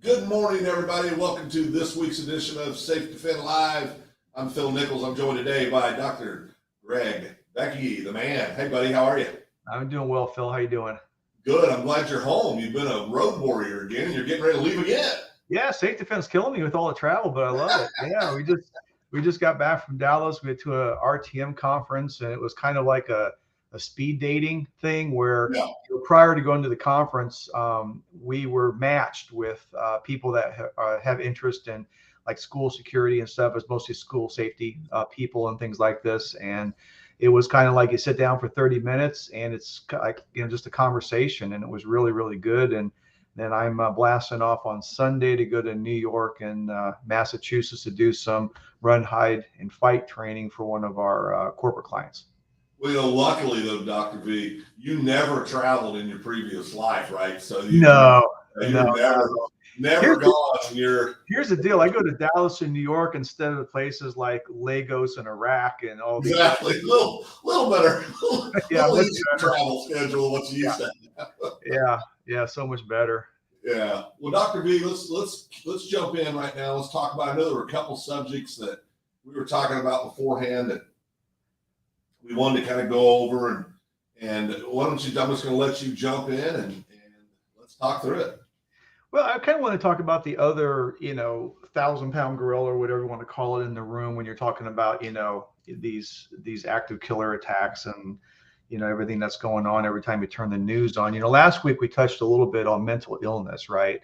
Good morning, everybody. Welcome to this week's edition of Safe Defend Live. I'm Phil Nichols. I'm joined today by Dr. Greg Becky, the man. Hey, buddy, how are you? I'm doing well, Phil. How you doing? Good. I'm glad you're home. You've been a road warrior again, and you're getting ready to leave again. Yeah, SafeDefend's killing me with all the travel, but I love it. Yeah, we just got back from Dallas. We went to a RTM conference, and it was kind of like a speed dating thing where Yeah. prior to going to the conference, we were matched with people that have interest in like school security and stuff. It's mostly school safety people and things like this, and it was kind of like you sit down for 30 minutes and it's like just a conversation, and it was really really good. And then I'm blasting off on Sunday to go to New York and Massachusetts to do some run, hide, and fight training for one of our corporate clients. Well, luckily, though, Dr. V, you never traveled in your previous life, right? So No. never gone. Here's the deal. I go to Dallas and New York instead of places like Lagos and Iraq and all these. Exactly. Little better. Little easier travel schedule. What you used to. Yeah. So much better. Yeah. Well, Dr. V, let's jump in right now. Let's talk about. I know there were a couple subjects that we were talking about beforehand that we wanted to kind of go over, and why don't you? I'm just going to let you jump in and let's talk through it. Well, I kind of want to talk about the other, 1,000-pound gorilla or whatever you want to call it in the room when you're talking about, these active killer attacks and, everything that's going on every time you turn the news on. Last week we touched a little bit on mental illness, right?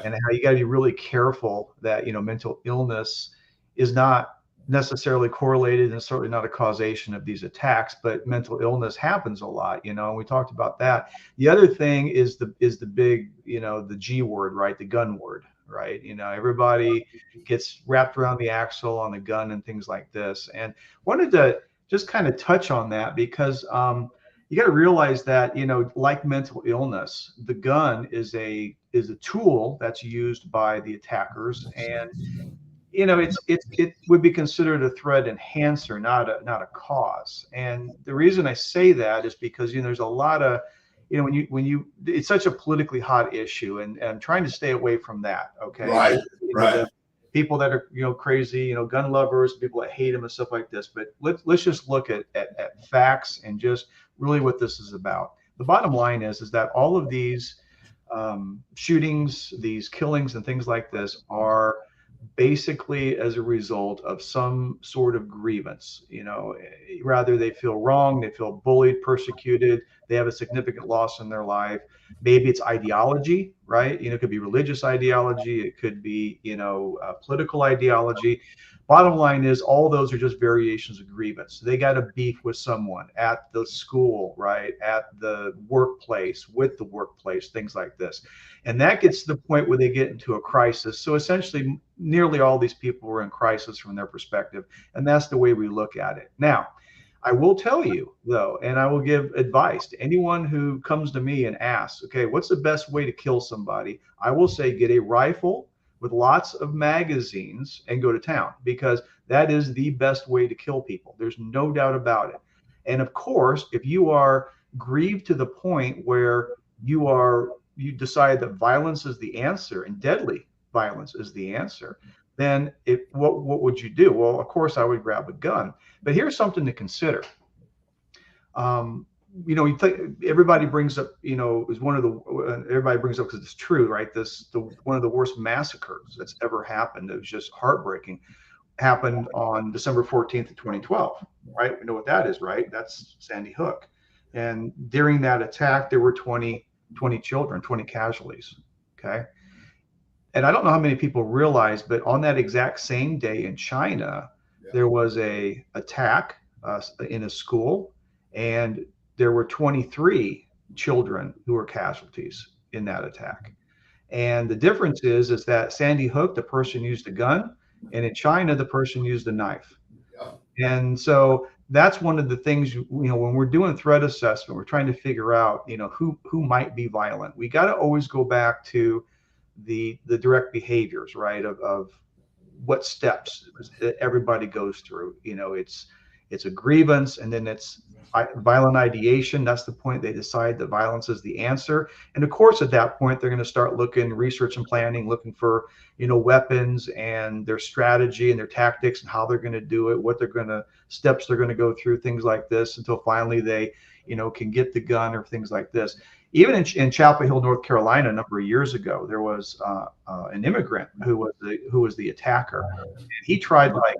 And how you got to be really careful that, mental illness is not necessarily correlated and certainly not a causation of these attacks, but mental illness happens a lot, and we talked about that. The other thing is the big, the G word, right? The gun word, right? Everybody gets wrapped around the axle on the gun and things like this. And wanted to just kind of touch on that because you got to realize that, like mental illness, the gun is a tool that's used by the attackers, and it would be considered a threat enhancer, not a cause. And the reason I say that is because there's a lot of when you it's such a politically hot issue, and I'm trying to stay away from that. Okay, right. People that are crazy, gun lovers, people that hate them and stuff like this. But let's just look at facts and just really what this is about. The bottom line is that all of these shootings, these killings, and things like this are basically as a result of some sort of grievance. Rather they feel wrong, they feel bullied, persecuted, they have a significant loss in their life. Maybe it's ideology, right? It could be religious ideology, it could be political ideology. Bottom line is all those are just variations of grievance. They got a beef with someone at the school, right? At the workplace, with the workplace, things like this. And that gets to the point where they get into a crisis. So essentially, nearly all these people were in crisis from their perspective. And that's the way we look at it. Now, I will tell you, though, and I will give advice to anyone who comes to me and asks, okay, what's the best way to kill somebody? I will say get a rifle with lots of magazines and go to town, because that is the best way to kill people. There's no doubt about it. And of course, if you are grieved to the point where you decide that violence is the answer and deadly violence is the answer, then what would you do? Well, of course, I would grab a gun. But here's something to consider. You think everybody brings up, is one of the everybody brings up because it's true, right? One of the worst massacres that's ever happened. It was just heartbreaking. Happened on December 14th of 2012, right? We know what that is, right? That's Sandy Hook. And during that attack, there were 20 children, 20 casualties. Okay. And I don't know how many people realize, but on that exact same day in China, there was a attack in a school, and there were 23 children who were casualties in that attack. And the difference is that Sandy Hook, the person used a gun, and in China, the person used a knife. Yeah. And so that's one of the things, when we're doing threat assessment, we're trying to figure out, who might be violent. We got to always go back to the direct behaviors, right? Of what steps everybody goes through. it's a grievance, and then it's violent ideation. That's the point they decide that violence is the answer. And of course, at that point, they're going to start looking, research and planning, looking for, weapons and their strategy and their tactics and how they're going to do it, what steps they're going to go through, things like this, until finally they, can get the gun or things like this. Even in Chapel Hill, North Carolina, a number of years ago, there was an immigrant who was the attacker. And he tried like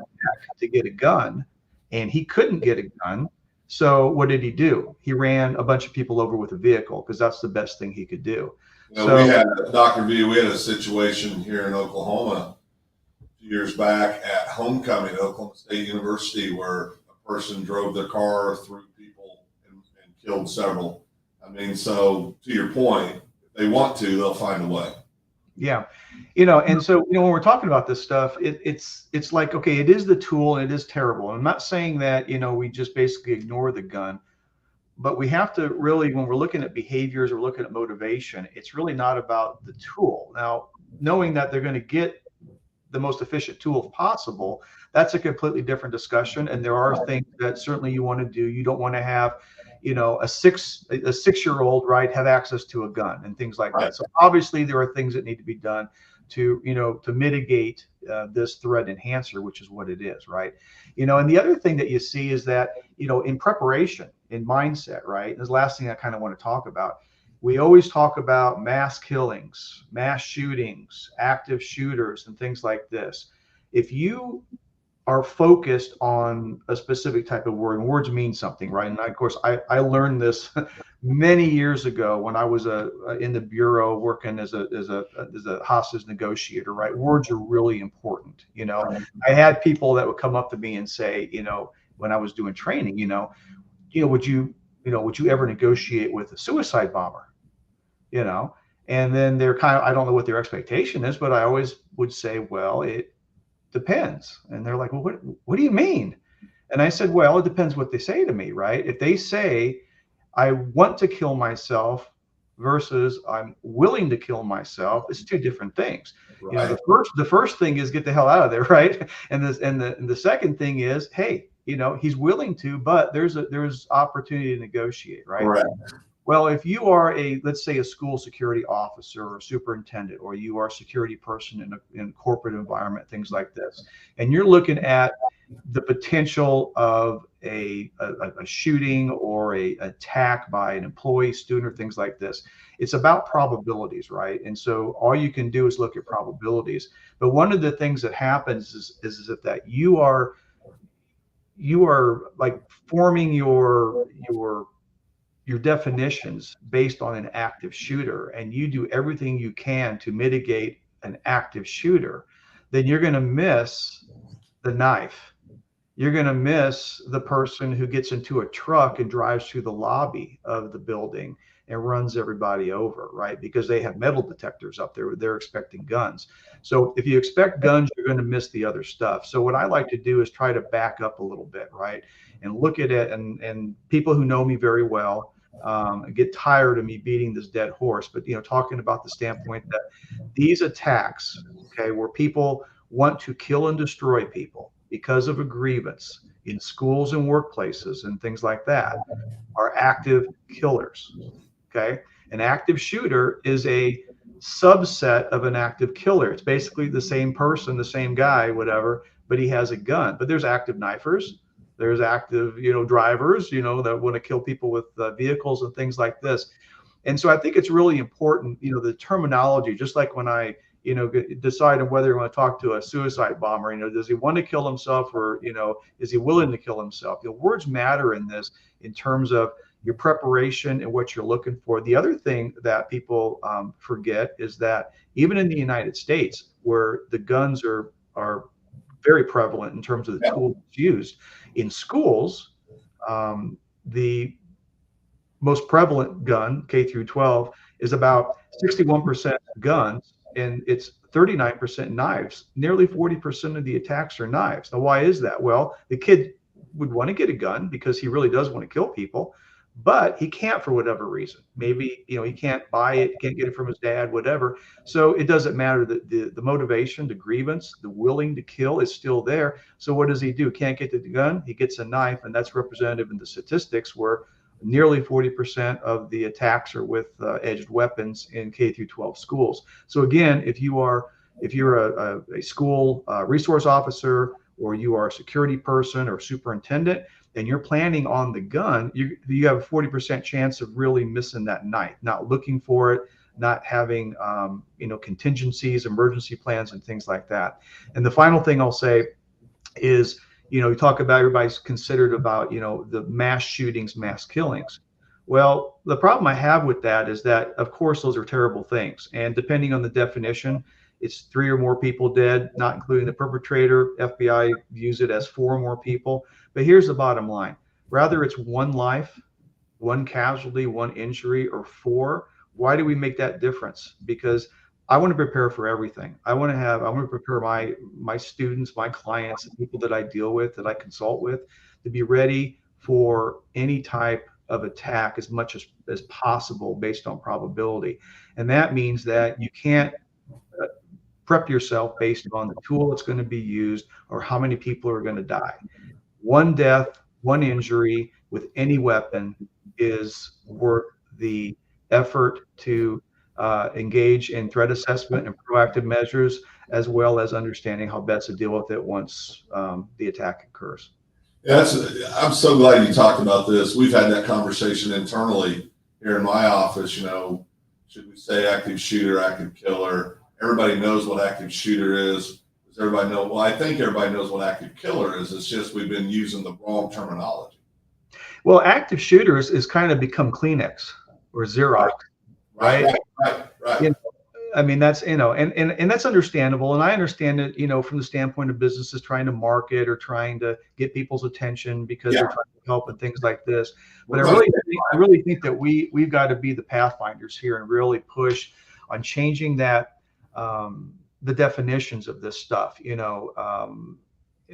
to get a gun, and he couldn't get a gun. So what did he do? He ran a bunch of people over with a vehicle because that's the best thing he could do. We had, Dr. V, we had a situation here in Oklahoma a few years back at homecoming at Oklahoma State University where a person drove their car through people and killed several. I mean, so to your point, if they want to, they'll find a way. Yeah. And so, when we're talking about this stuff, it's like, okay, it is the tool and it is terrible. I'm not saying that, we just basically ignore the gun, but we have to really, when we're looking at behaviors or looking at motivation, it's really not about the tool. Now, knowing that they're going to get the most efficient tool possible, that's a completely different discussion. And there are things that certainly you want to do. You don't want to have, a 6-year-old, right, have access to a gun and things like that. So obviously there are things that need to be done to, to mitigate this threat enhancer, which is what it is, right? And the other thing that you see is that, in preparation, in mindset, right? And this last thing I kind of want to talk about, we always talk about mass killings, mass shootings, active shooters, and things like this. If you are focused on a specific type of word, and words mean something, right? And of course, I learned this many years ago when I was in the bureau working as a hostage negotiator, right? Words are really important. I had people that would come up to me and say, when I was doing training, would you ever negotiate with a suicide bomber? And then they're kind of, I don't know what their expectation is, but I always would say, well, it depends. And they're like, well, what do you mean? And I said, well, it depends what they say to me, right? If they say, I want to kill myself versus I'm willing to kill myself, it's two different things. Right. The first thing is get the hell out of there, right? And the second thing is, hey, he's willing to, but there's opportunity to negotiate, right? Right. Well, if you are let's say a school security officer or superintendent, or you are a security person in a corporate environment, things like this, and you're looking at the potential of a shooting or a attack by an employee, student, or things like this, it's about probabilities, right? And so all you can do is look at probabilities. But one of the things that happens is that you are like forming your definitions based on an active shooter, and you do everything you can to mitigate an active shooter, then you're going to miss the knife. You're going to miss the person who gets into a truck and drives through the lobby of the building and runs everybody over, right? Because they have metal detectors up there. They're expecting guns. So if you expect guns, you're going to miss the other stuff. So what I like to do is try to back up a little bit, right? And look at it, and people who know me very well get tired of me beating this dead horse, but talking about the standpoint that these attacks, okay, where people want to kill and destroy people because of a grievance in schools and workplaces and things like that, are active killers. Okay, an active shooter is a subset of an active killer. It's basically the same person, the same guy, whatever, but he has a gun. But there's active knifers. There's active, drivers, that want to kill people with vehicles and things like this. And so I think it's really important, the terminology, just like when I, decide on whether you want to talk to a suicide bomber, does he want to kill himself, or, is he willing to kill himself? Words matter in this, in terms of your preparation and what you're looking for. The other thing that people forget is that even in the United States, where the guns are very prevalent in terms of the tools used in schools, the most prevalent gun, K through 12, is about 61% guns, and it's 39% knives. Nearly 40% of the attacks are knives. Now, why is that? Well, the kid would want to get a gun because he really does want to kill people, but he can't for whatever reason. Maybe, he can't buy it, can't get it from his dad, whatever. So it doesn't matter. The motivation, the grievance, the willing to kill is still there. So what does he do? Can't get the gun, he gets a knife, and that's representative in the statistics where nearly 40% of the attacks are with edged weapons in K through 12 schools. So again, if you're a school resource officer, or you are a security person or superintendent, and you're planning on the gun, you have a 40% chance of really missing that knife, not looking for it, not having contingencies, emergency plans, and things like that. And the final thing I'll say is, you talk about everybody's considered about, the mass shootings, mass killings. Well, the problem I have with that is that, of course, those are terrible things. And depending on the definition, it's 3 or more people dead, not including the perpetrator. FBI views it as 4 or more people. But here's the bottom line. Rather it's 1 life, 1 casualty, 1 injury, or 4, why do we make that difference? Because I want to prepare for everything. I want to prepare my students, my clients, the people that I deal with, that I consult with, to be ready for any type of attack as much as possible based on probability. And that means that you can't prep yourself based on the tool that's going to be used or how many people are going to die. 1 death, 1 injury with any weapon is worth the effort to engage in threat assessment and proactive measures, as well as understanding how best to deal with it once the attack occurs. Yeah, I'm so glad you talked about this. We've had that conversation internally here in my office. Should we say active shooter, active killer? Everybody knows what active shooter is. Does everybody know? Well, I think everybody knows what active killer is. It's just we've been using the wrong terminology. Well, active shooters is kind of become Kleenex or Xerox, right? Right. I mean, that's, and that's understandable. And I understand it, from the standpoint of businesses trying to market or trying to get people's attention because they're trying to help and things like this. But I really think that we've got to be the pathfinders here and really push on changing that, the definitions of this stuff, and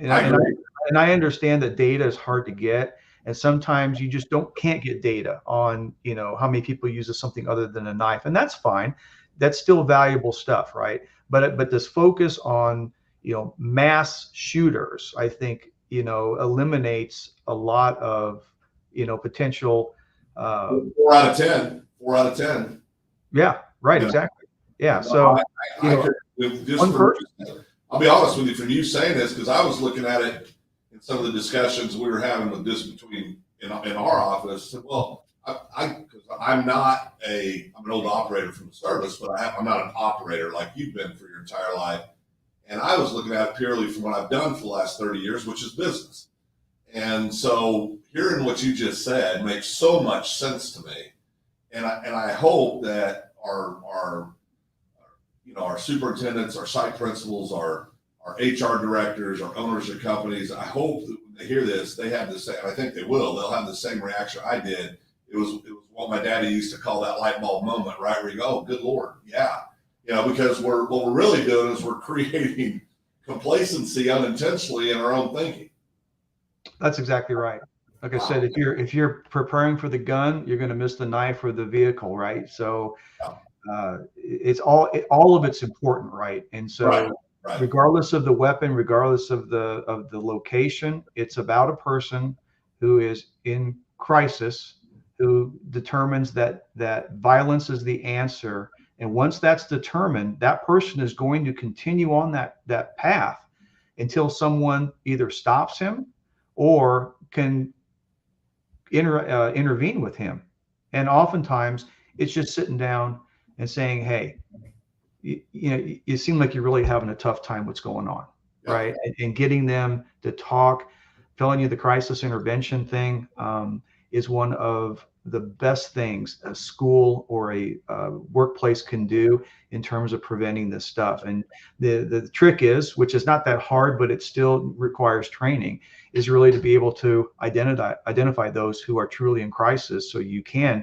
I understand that data is hard to get. And sometimes you just can't get data on, how many people use something other than a knife. And that's fine. That's still valuable stuff, right? But this focus on, mass shooters, I think, eliminates a lot of, potential. 4 out of 10. 4 out of 10. Yeah, right, exactly. Yeah. So I'll be honest with you, from you saying this, because I was looking at it in some of the discussions we were having with this in our office. Well, because I'm an old operator from the service, but I'm not an operator like you've been for your entire life. And I was looking at it purely from what I've done for the last 30 years, which is business. And so hearing what you just said makes so much sense to me. And I hope that our superintendents, our site principals, our HR directors, our owners of companies, I hope that when they hear this, they have the same, I think they will, they'll have the same reaction I did. It was what my daddy used to call that light bulb moment, right? Where you go, oh, good Lord. Yeah. Because what we're really doing is we're creating complacency unintentionally in our own thinking. That's exactly right. Like I said, if you're preparing for the gun, you're going to miss the knife or the vehicle, right? So it's all of it's important, right? And so regardless of the weapon, regardless of the location, it's about a person who is in crisis, who determines that violence is the answer. And once that's determined, that person is going to continue on that path until someone either stops him or can intervene with him. And oftentimes it's just sitting down and saying, hey, you seem like you're really having a tough time. What's going on? Yeah. Right. And getting them to talk, telling you the crisis intervention thing is one of the best things a school or a workplace can do in terms of preventing this stuff. And the trick is, which is not that hard, but it still requires training, is really to be able to identify those who are truly in crisis, so you can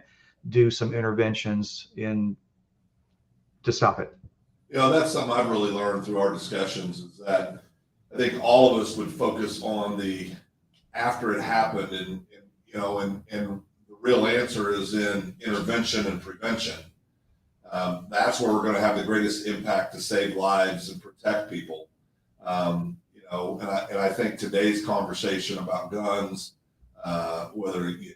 do some interventions to stop it. That's something I've really learned through our discussions, is that I think all of us would focus on the after it happened and the real answer is in intervention and prevention. That's where we're going to have the greatest impact to save lives and protect people. And I think today's conversation about guns, whether do you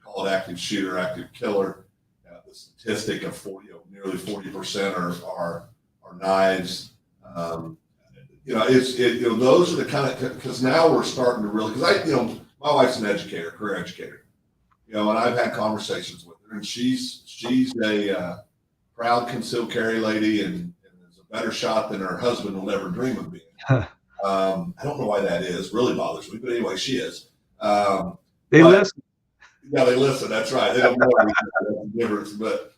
call it active shooter, active killer, the statistic of nearly 40% are knives. Those are the kind of, because now we're starting to really, because my wife's an educator, career educator, and I've had conversations with her, and she's a proud concealed carry lady, and is a better shot than her husband will ever dream of being. I don't know why that is. Really bothers me, but anyway, she is. They listen. Yeah, they listen. That's right. They don't know the difference, but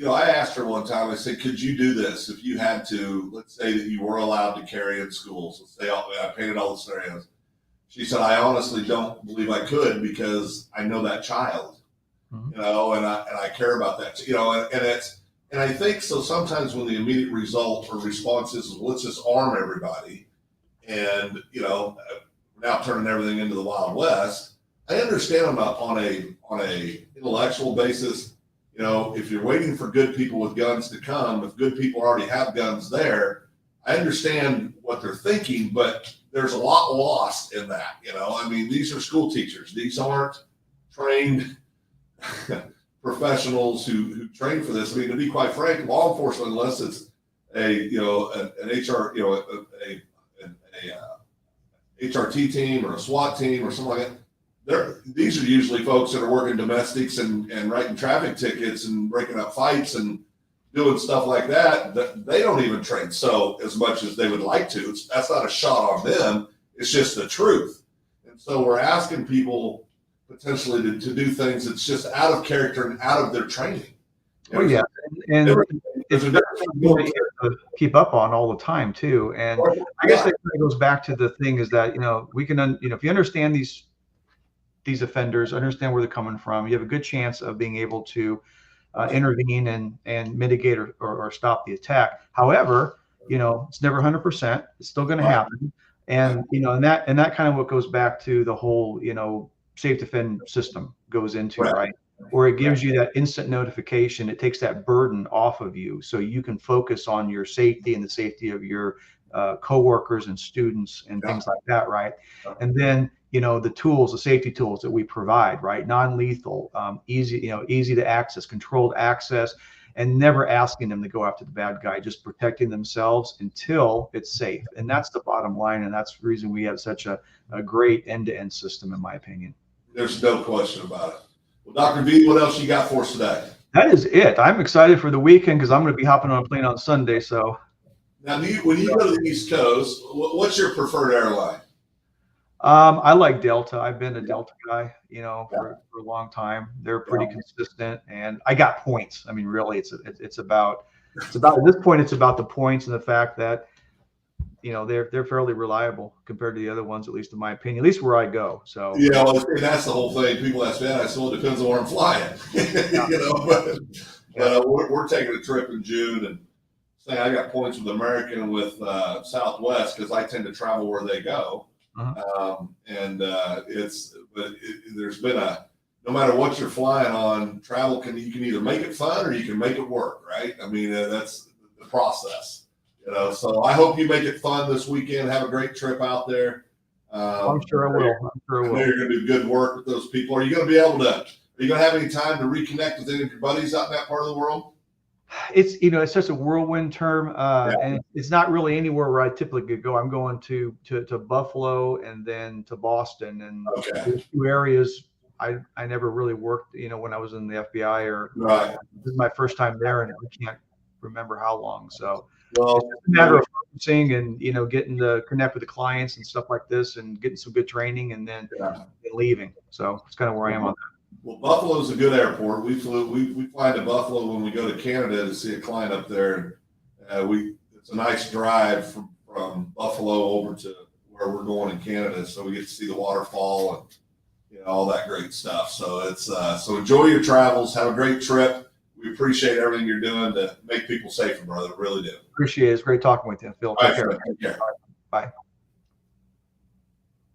I asked her one time. I said, "Could you do this if you had to? Let's say that you were allowed to carry in schools. Let's say I painted all the scenarios." She said, "I honestly don't believe I could because I know that child, and I care about that, and I think so. Sometimes when the immediate result or response is, well, let's just arm everybody, and we're now turning everything into the Wild West. I understand on a intellectual basis. If you're waiting for good people with guns to come, if good people already have guns there, I understand what they're thinking, but there's a lot lost in that. These are school teachers. These aren't trained professionals who train for this. To be quite frank, law enforcement, unless it's an HR, an HRT team or a SWAT team or something like that. These are usually folks that are working domestics and writing traffic tickets and breaking up fights and doing stuff like that. They don't even train so as much as they would like to. That's not a shot on them. It's just the truth. And so we're asking people potentially to do things that's just out of character and out of their training. And it's a to keep up on all the time too. And I guess that goes back to the thing is that we can if you understand these offenders, understand where they're coming from, you have a good chance of being able to intervene and mitigate or stop the attack. However, it's never 100%. It's still going to happen. And, and that kind of what goes back to the whole, SafeDefend system goes into, right? Where it gives you that instant notification. It takes that burden off of you so you can focus on your safety and the safety of your coworkers and students and things like that, right? And then, the tools, the safety tools that we provide, right? Non-lethal, easy to access, controlled access, and never asking them to go after the bad guy, just protecting themselves until it's safe. And that's the bottom line. And that's the reason we have such a great end-to-end system, in my opinion. There's no question about it. Well, Dr. V, what else you got for us today? That is it. I'm excited for the weekend because I'm going to be hopping on a plane on Sunday. So now, when you go to the East Coast, what's your preferred airline? I like Delta. I've been a Delta guy, for a long time. They're pretty consistent, and I got points. Really, it's about at this point, it's about the points and the fact that they're fairly reliable compared to the other ones, at least in my opinion, at least where I go. So that's the whole thing. People ask me that. I said, well, it depends on where I'm flying. But we're taking a trip in June, and saying I got points with American with Southwest because I tend to travel where they go. There's been no matter what you're flying on, travel you can either make it fun or you can make it work, right? That's the process, so I hope you make it fun this weekend. Have a great trip out there. I'm sure I will. You're going to do good work with those people. Are you going to have any time to reconnect with any of your buddies out in that part of the world? It's it's such a whirlwind term, and it's not really anywhere where I typically go. I'm going to Buffalo and then to Boston, and those two areas I never really worked. When I was in the FBI, this is my first time there, and I can't remember how long. So it's just a matter of focusing and getting to connect with the clients and stuff like this, and getting some good training, and then leaving. So it's kind of where I am on that. Well, Buffalo is a good airport. We fly to Buffalo when we go to Canada to see a client up there. It's a nice drive from Buffalo over to where we're going in Canada, so we get to see the waterfall and all that great stuff. So it's so enjoy your travels. Have a great trip. We appreciate everything you're doing to make people safer, brother. Really do. Appreciate it. It's great talking with you, Phil. Take care. Take care. Bye.